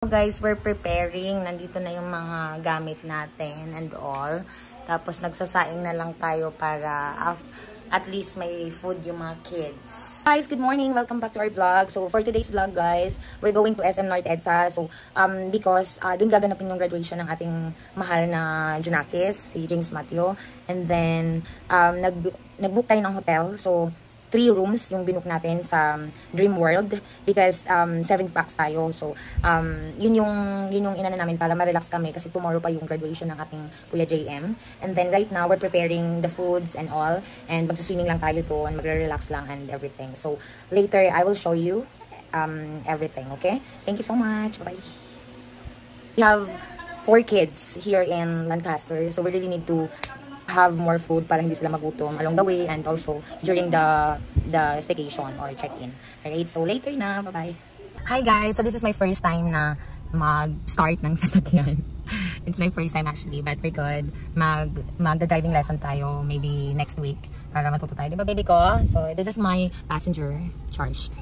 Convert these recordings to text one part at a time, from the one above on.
Guys, we're preparing. Nandito na yung mga gamit natin and all. Tapos nagsasaing na lang tayo para at least may food yung mga kids. Guys, good morning. Welcome back to our vlog. So for today's vlog, guys, we're going to SM North EDSA. So because dun gaganapin yung graduation ng ating mahal na Junakis, si James Matthew. And then nag-book tayo ng hotel. So 3 rooms yung binook natin sa Dream World because 7 packs tayo. So yun yung inano namin para ma-relax kami kasi tomorrow pa yung graduation ng ating Kuya JM. And then right now we're preparing the foods and all, and magsuswimming lang tayo doon, magre-relax lang and everything. So later I will show you everything, okay? Thank you so much. Bye. We have 4 kids here in Lancaster, so we really need to have more food para hindi sila magutom along the way and also during the staycation or check-in. Alright, so later na. Bye-bye. Hi guys, so this is my first time na mag-start ng sasakyan. It's my first time actually, but we're good. Mag-driving lesson tayo maybe next week para matuto tayo. Diba baby ko? So this is my passenger charge.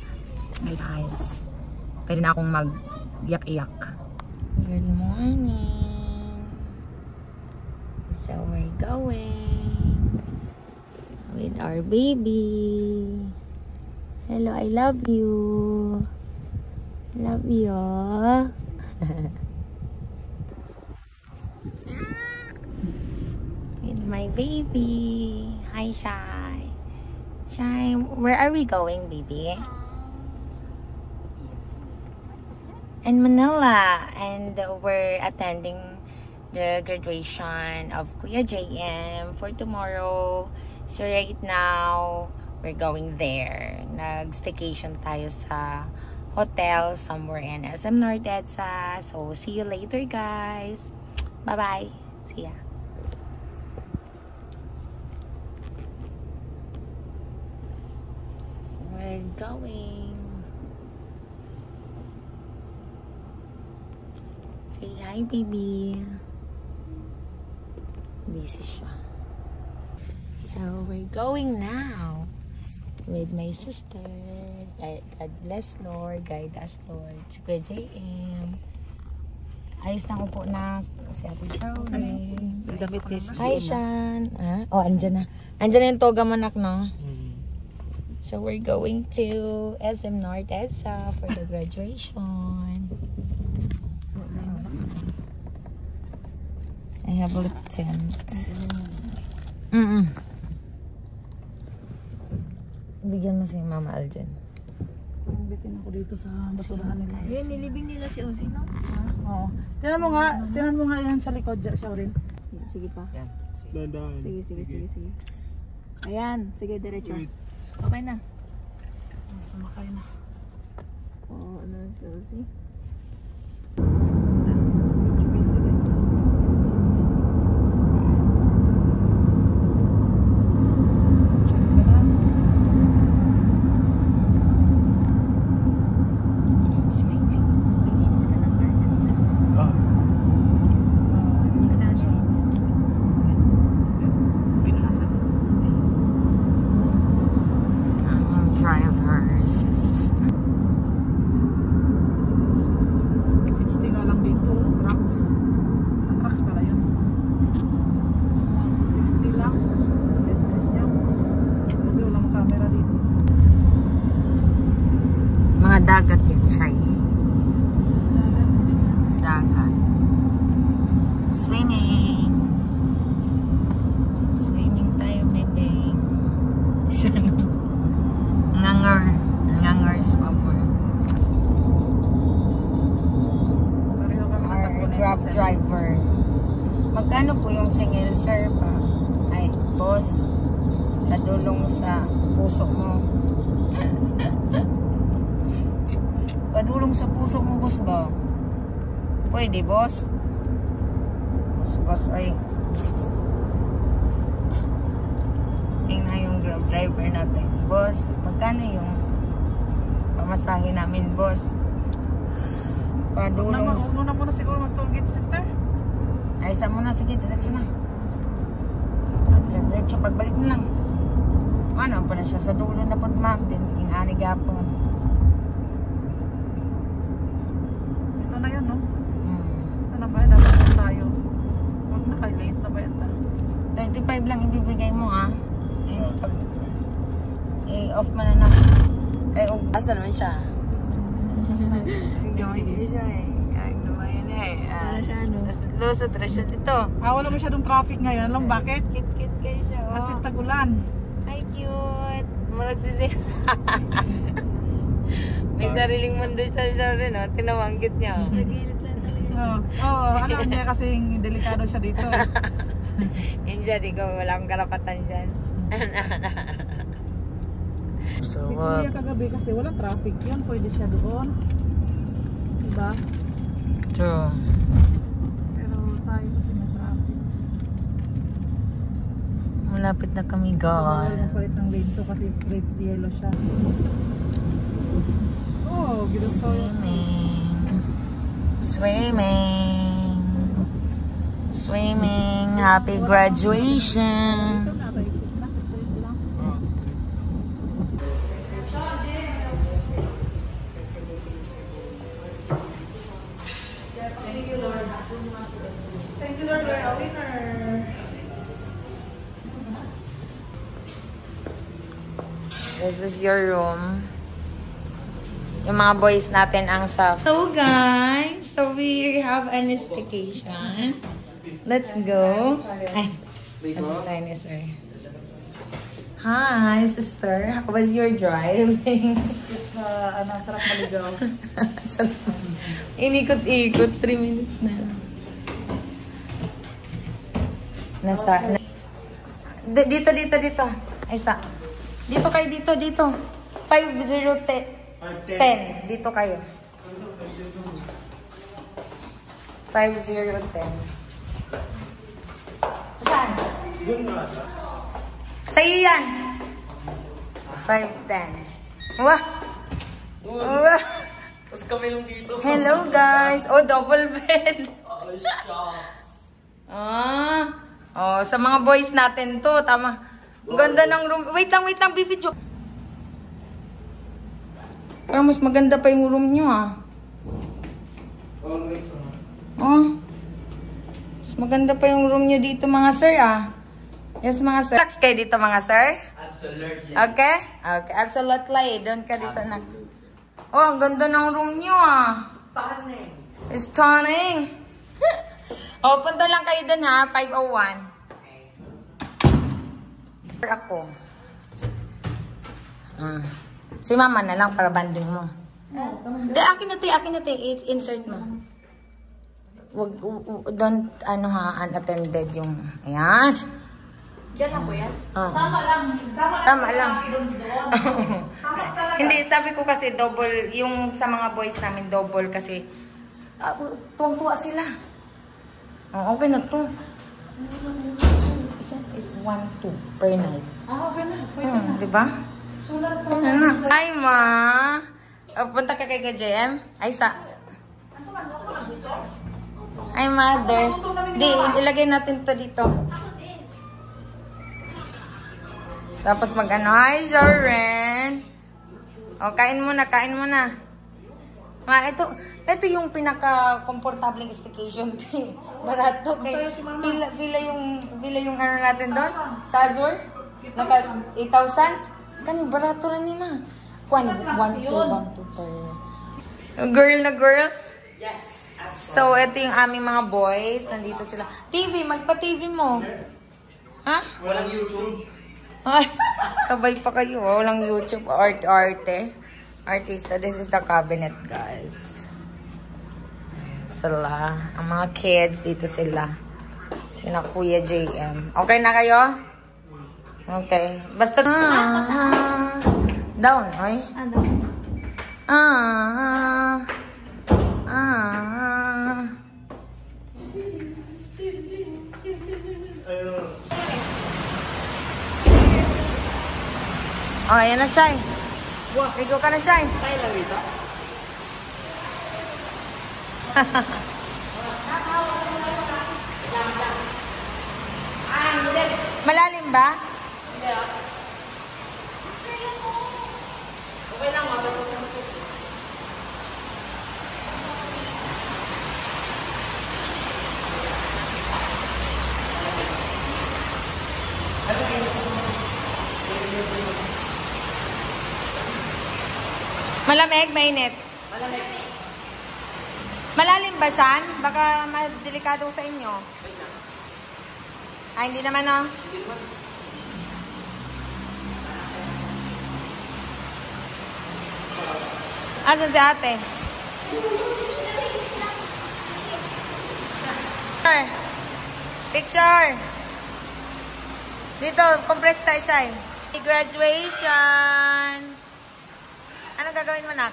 Hi guys. Pwede na akong mag-iyak-iyak. Good morning. So we're going with our baby. Hello, I love you. Love you. With my baby. Hi, Shy. Shy, where are we going, baby? In Manila, and we're attending the graduation of Kuya JM for tomorrow. So right now, we're going there. Nag-staycation tayo sa hotel somewhere in SM North EDSA. So see you later, guys. Bye-bye. See ya. We're going. Say hi, baby. Busy siya. So we're going now with my sister. God bless, Lord. Guide us, Lord. Si Kuya JM. Ayos na upo na si Ate Shauri. Hi, Shan. Oh, andyan na. Andyan na yung toga manak, no? So we're going to SM North EDSA for the graduation. I have a little tent. Bigyan mo si Mama Aljen. Bitin ako dito sa basurahan nila. Yan, nilibing nila si Ozzy, no? Oo. Tinan mo nga yan sa likod, Shaurin. Sige pa. Yan. Sige. Ayan, sige, diretso. Okay na. Sumakay na. Oo, ano si Ozzy? Dagat yan siya eh. Dagat. Swimming. Swimming tayo, bebe. Siya no. Ngangars pa po. Our Grab driver. Magkano po yung single sir pa? Ay, boss. Nadulong sa puso mo. Padulong sa puso mo, boss ba? Pwede, boss? Boss, ay. Tingnan yung Grab driver natin. Boss, magkano yung pamasahe namin, boss? Padulong. Una muna siguro mag-tollgate, sister? Ay, isa muna. Sige, diretso na. Diretso, pagbalik na lang. Ano pa na siya? Sa dulo na po, ma'am. Din, inani gapon. Ito na yun, no? Late na ba yata? 35 lang ibibigay mo ah. And pag off mo na na. Kaya asa naman siya. Gamay din siya eh. Gamay na eh. Para siya ano? Lusot na siya dito. Wala masyadong traffic ngayon. Alam bakit? Kit-kit kayo siya. Kasi tagulan. Hi, cute. Murag si Zin. May sariling mundo siya rin, no? Tinawanggit niya. Sa gilid lang talaga. Alam niya kasing delikado siya dito. Yun siya, di ko, wala akong karapatan dyan. So, Si Kuya kagabi kasi wala traffic yun. Pwede siya doon. Diba? true. Pero tayo kasi may traffic. Malapit na kami, Bawal guys. magpalit ng lane to kasi straight yellow siya. Oh, beautiful. Swimming. Swimming. Swimming. Happy graduation. Ito na, isip na. Straight lang. Thank you, Lord. Thank you, Lord. We're a winner. This is your room. Yung mga boys natin ang sa... So guys, so we have an investigation. Let's go. Ay, ano tayo ni sir? Hi, sister. How was your driving? Sarap maligaw. Inikot-ikot. 3 minutes na lang. Dito. Ay, dito kayo, dito. 5010. 10. Dito kayo. 5010. Saan? Sa'yo yan. 510. Wah! Wah! Tapos kami lang dito. Hello guys! Oh, double bed. Oh, shucks. Oh, sa mga boys natin to, tama. Ganda ng room. Wait lang, bibidyo. Pero mas maganda pa yung room nyo, ah. Always naman. Oh. Mas maganda pa yung room nyo dito, mga sir, ah. Yes, mga sir. Relax kayo dito, mga sir. Absolutely. Okay? Okay, absolutely. Doon ka dito na. Oh, ang ganda ng room nyo, ah. Stunning. Stunning. Oh, punta lang kayo doon, ha. 501. Ako. Si mama na lang para banding mo. Hindi, akin na te. Insert mo. Don't, unattended yung, ayan. Diyan lang po yan? Tama lang. Hindi, sabi ko kasi double, yung sa mga boys namin double kasi, tuwang-tuwa sila. Okay na to. Isa is 1-2 per night. Okay na. Pwede na. Diba? Sulat po. Ano na? Hi, ma! Punta ka kay JM? Ay, Hi, mother. Di, ilagay natin to dito. Tapos mag-ano. Hi, Joren! O, kain mo na. Ito yung pinaka-komportabling staycation. Barato. Pila yung ano natin doon? Sa Azure? Naka 8,000? Kani, barato rin ni ma. 1, 2 per... Girl na girl? Yes. So, ito yung aming mga boys. Nandito sila. TV, magpa-TV mo. Ha? Walang YouTube. Ay, sabay pa kayo. Walang YouTube. Arte. Artista. This is the cabinet, guys. Sila. Ang mga kids, dito sila. Sina Kuya JM. Okay na kayo? Okay. Basta down, oy. Oh, ayan na siya. Ligo ka na siya. Tayo lang dito. Malalim ba? Okay lang, mabalik. Malamig, mainit. Malamig. Malalim ba siyan? Baka delikado sa inyo. Ay, hindi naman, no? Hindi naman. Asan si ate? Picture. Dito, compress tayo siya eh. Graduation. Ano gagawin mo, nak?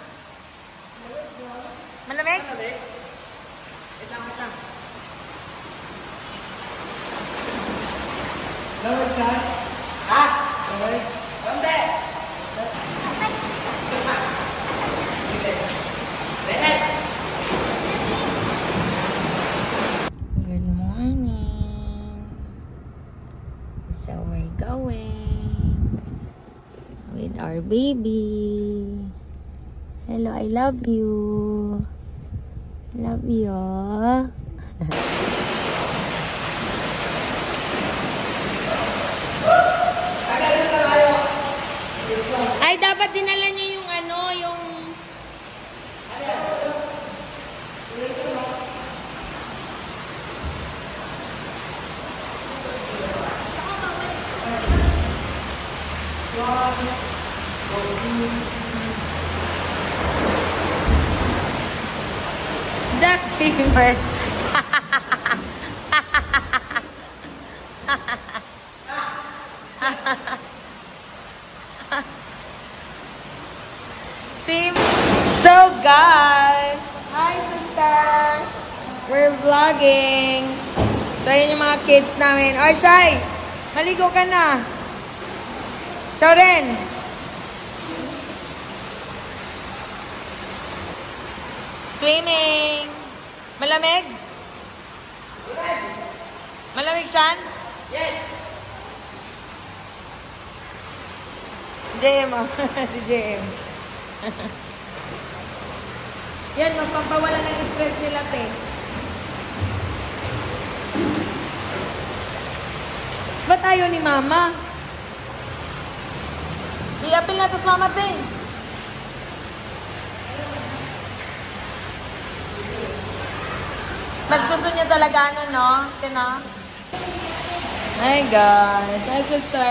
Malamig? Malamig. Wait lang, wait lang. Lamig ka? Ha? Lamig? Lamig! Good morning. So we're going with our baby. Hello, I love you. Love you. Ay, dapat dinala niya yung ano, yung... That's favorite. Team. So guys, hi sister. We're vlogging. So yun yung mga kids namin. Oh, Shai, maligo ka na. Siya rin. Swimming. Malamig? Malamig siyan? Yes! JM, oh. Si JM. Yan, magpapawala ng stress nila, te. Ba't ayaw ni mama? I-apil na tos mama, te. Mas gusto niya talaga ano, no? Tina? Hi, guys. Hi, sister.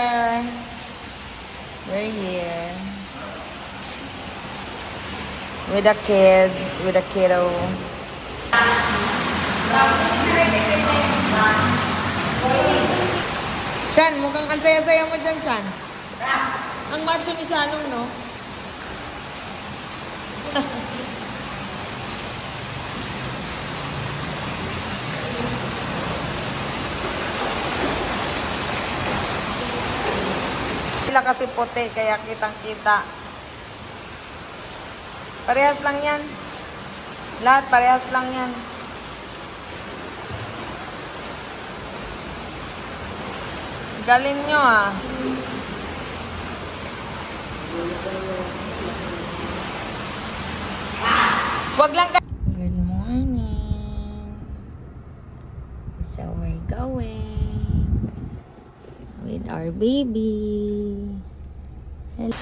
We're here. With the kids, with the kiddo. Shan, mukhang ang saya-saya mo dyan, Shan. Ang macho ni Shanong, no? Sila kasi puti, kaya kitang-kita. Parehas lang yan. Lahat, parehas lang yan. Galing nyo, ah. Wag lang ka... Good morning. So we're going with our baby. Hello.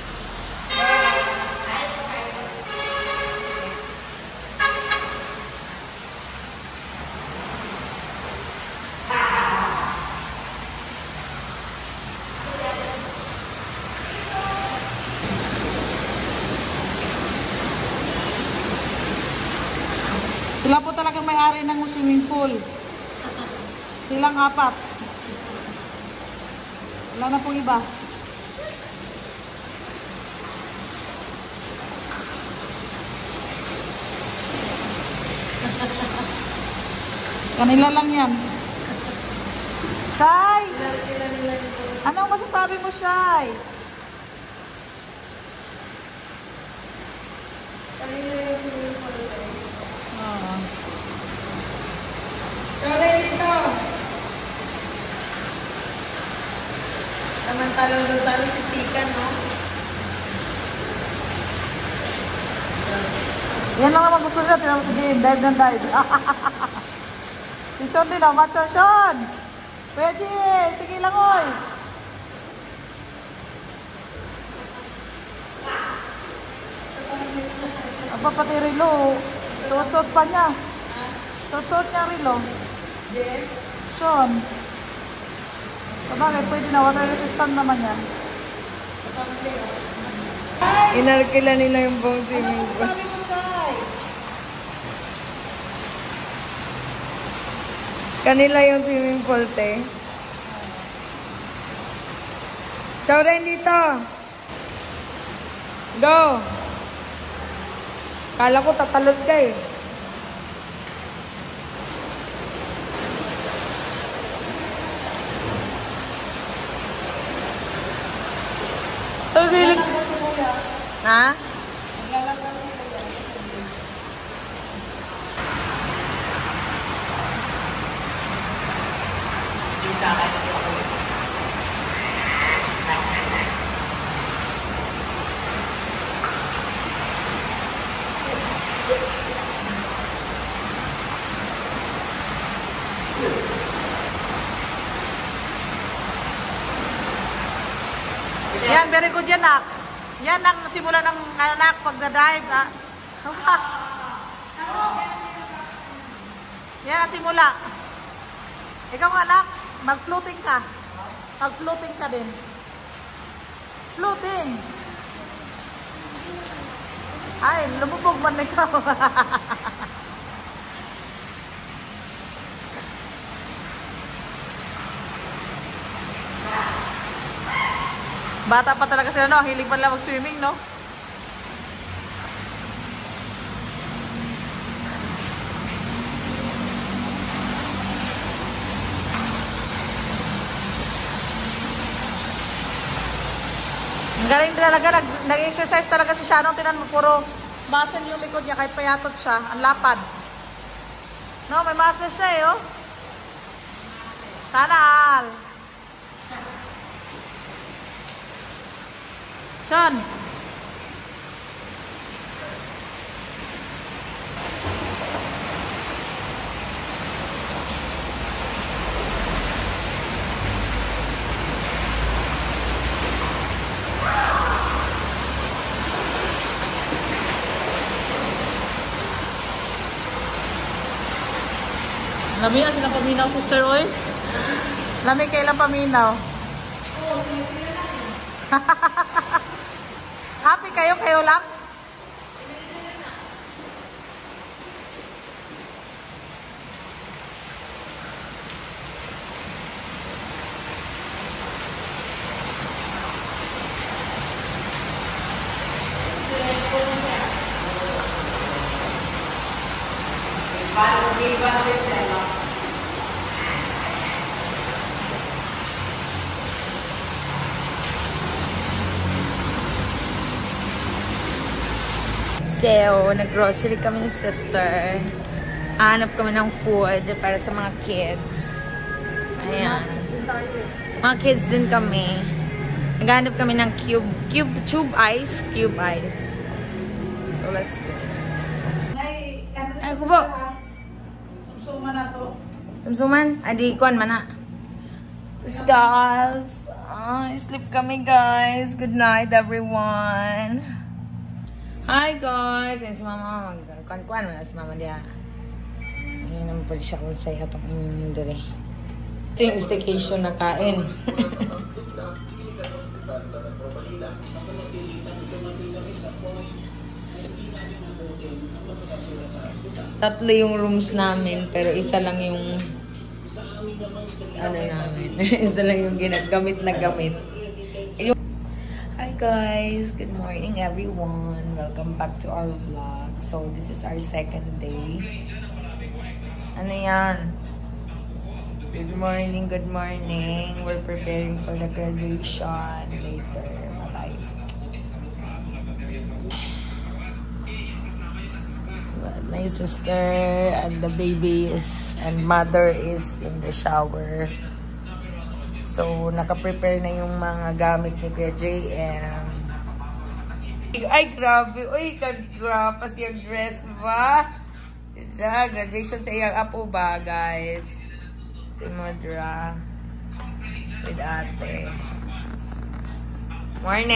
Sila po talagang may-ari ng swimming pool. Silang 4. Wala na pong iba. Kanila lang yan. Shai! Anong masasabi mo, Shai? Grabe dito. Samantalang doon sa sisikan, no? Yan lang naman gusto niya. Tinamang sige, dive ng dive. Si Sean din, oh. Macho, Sean! Pwede! Sige lang, oy! Apa pati relo. Suot-suot pa niya. Suot-suot niya relo. Sean. Sabagay, pwede na. Water resistant naman yan. Inarkila nila yung buong swimming pool. Kanila yung swimming pool, te. Show rin dito. Go. Kala ko tatalon ka eh. Ha? Yan, very good yan, nak. Yan ang simula ng anak pagda-dive. Yan ang simula. Ikaw anak, mag-floating ka. Mag-floating ka din. Floating. Ay, lumubog man ikaw. Bata pa talaga sila, no? Hilig pa lang mag-swimming, no? Ang galing talaga. Nag-exercise talaga si Shannon. Tinan mo, puro muscle yung likod niya. Kahit payatot siya. Ang lapad. No, may muscle siya, eh, oh. Sana all. Sean. Lami na silang paminaw, sister, oy. Lami kailang paminaw. Happy kayo lang? So, nag-grocery kami ni sister. Hanap kami ng food para sa mga kids. Ayan. Mga kids din kami. Naghanap kami ng tube ice. So, let's go. Ay, kubo. Sumsuman na to. Sumsuman? Adi, kuan man na. Guys. Sleep kami, guys. Good night, everyone. Hi guys! Ayan si mama, magkuan-kuan mo na si mama diya. Ayan naman pwede siya kung sa'yo itong dali. Ito yung staycation na kain. Tatlo yung rooms namin, pero isa lang yung ano namin. Isa lang yung ginagamit na gamit. Hi guys! Good morning everyone! Welcome back to our vlog. So this is our second day. Ano yan? Good morning, good morning. We're preparing for the graduation later. Bye-bye. My sister and the baby and mother is in the shower. So, naka-prepare na yung mga gamit ni Kuya JM. Ay, grabe. Uy, kag-graph as yung dress ba? Diyan, graduation sa iyang apo ba, guys? Si Modra. With ate. Morning.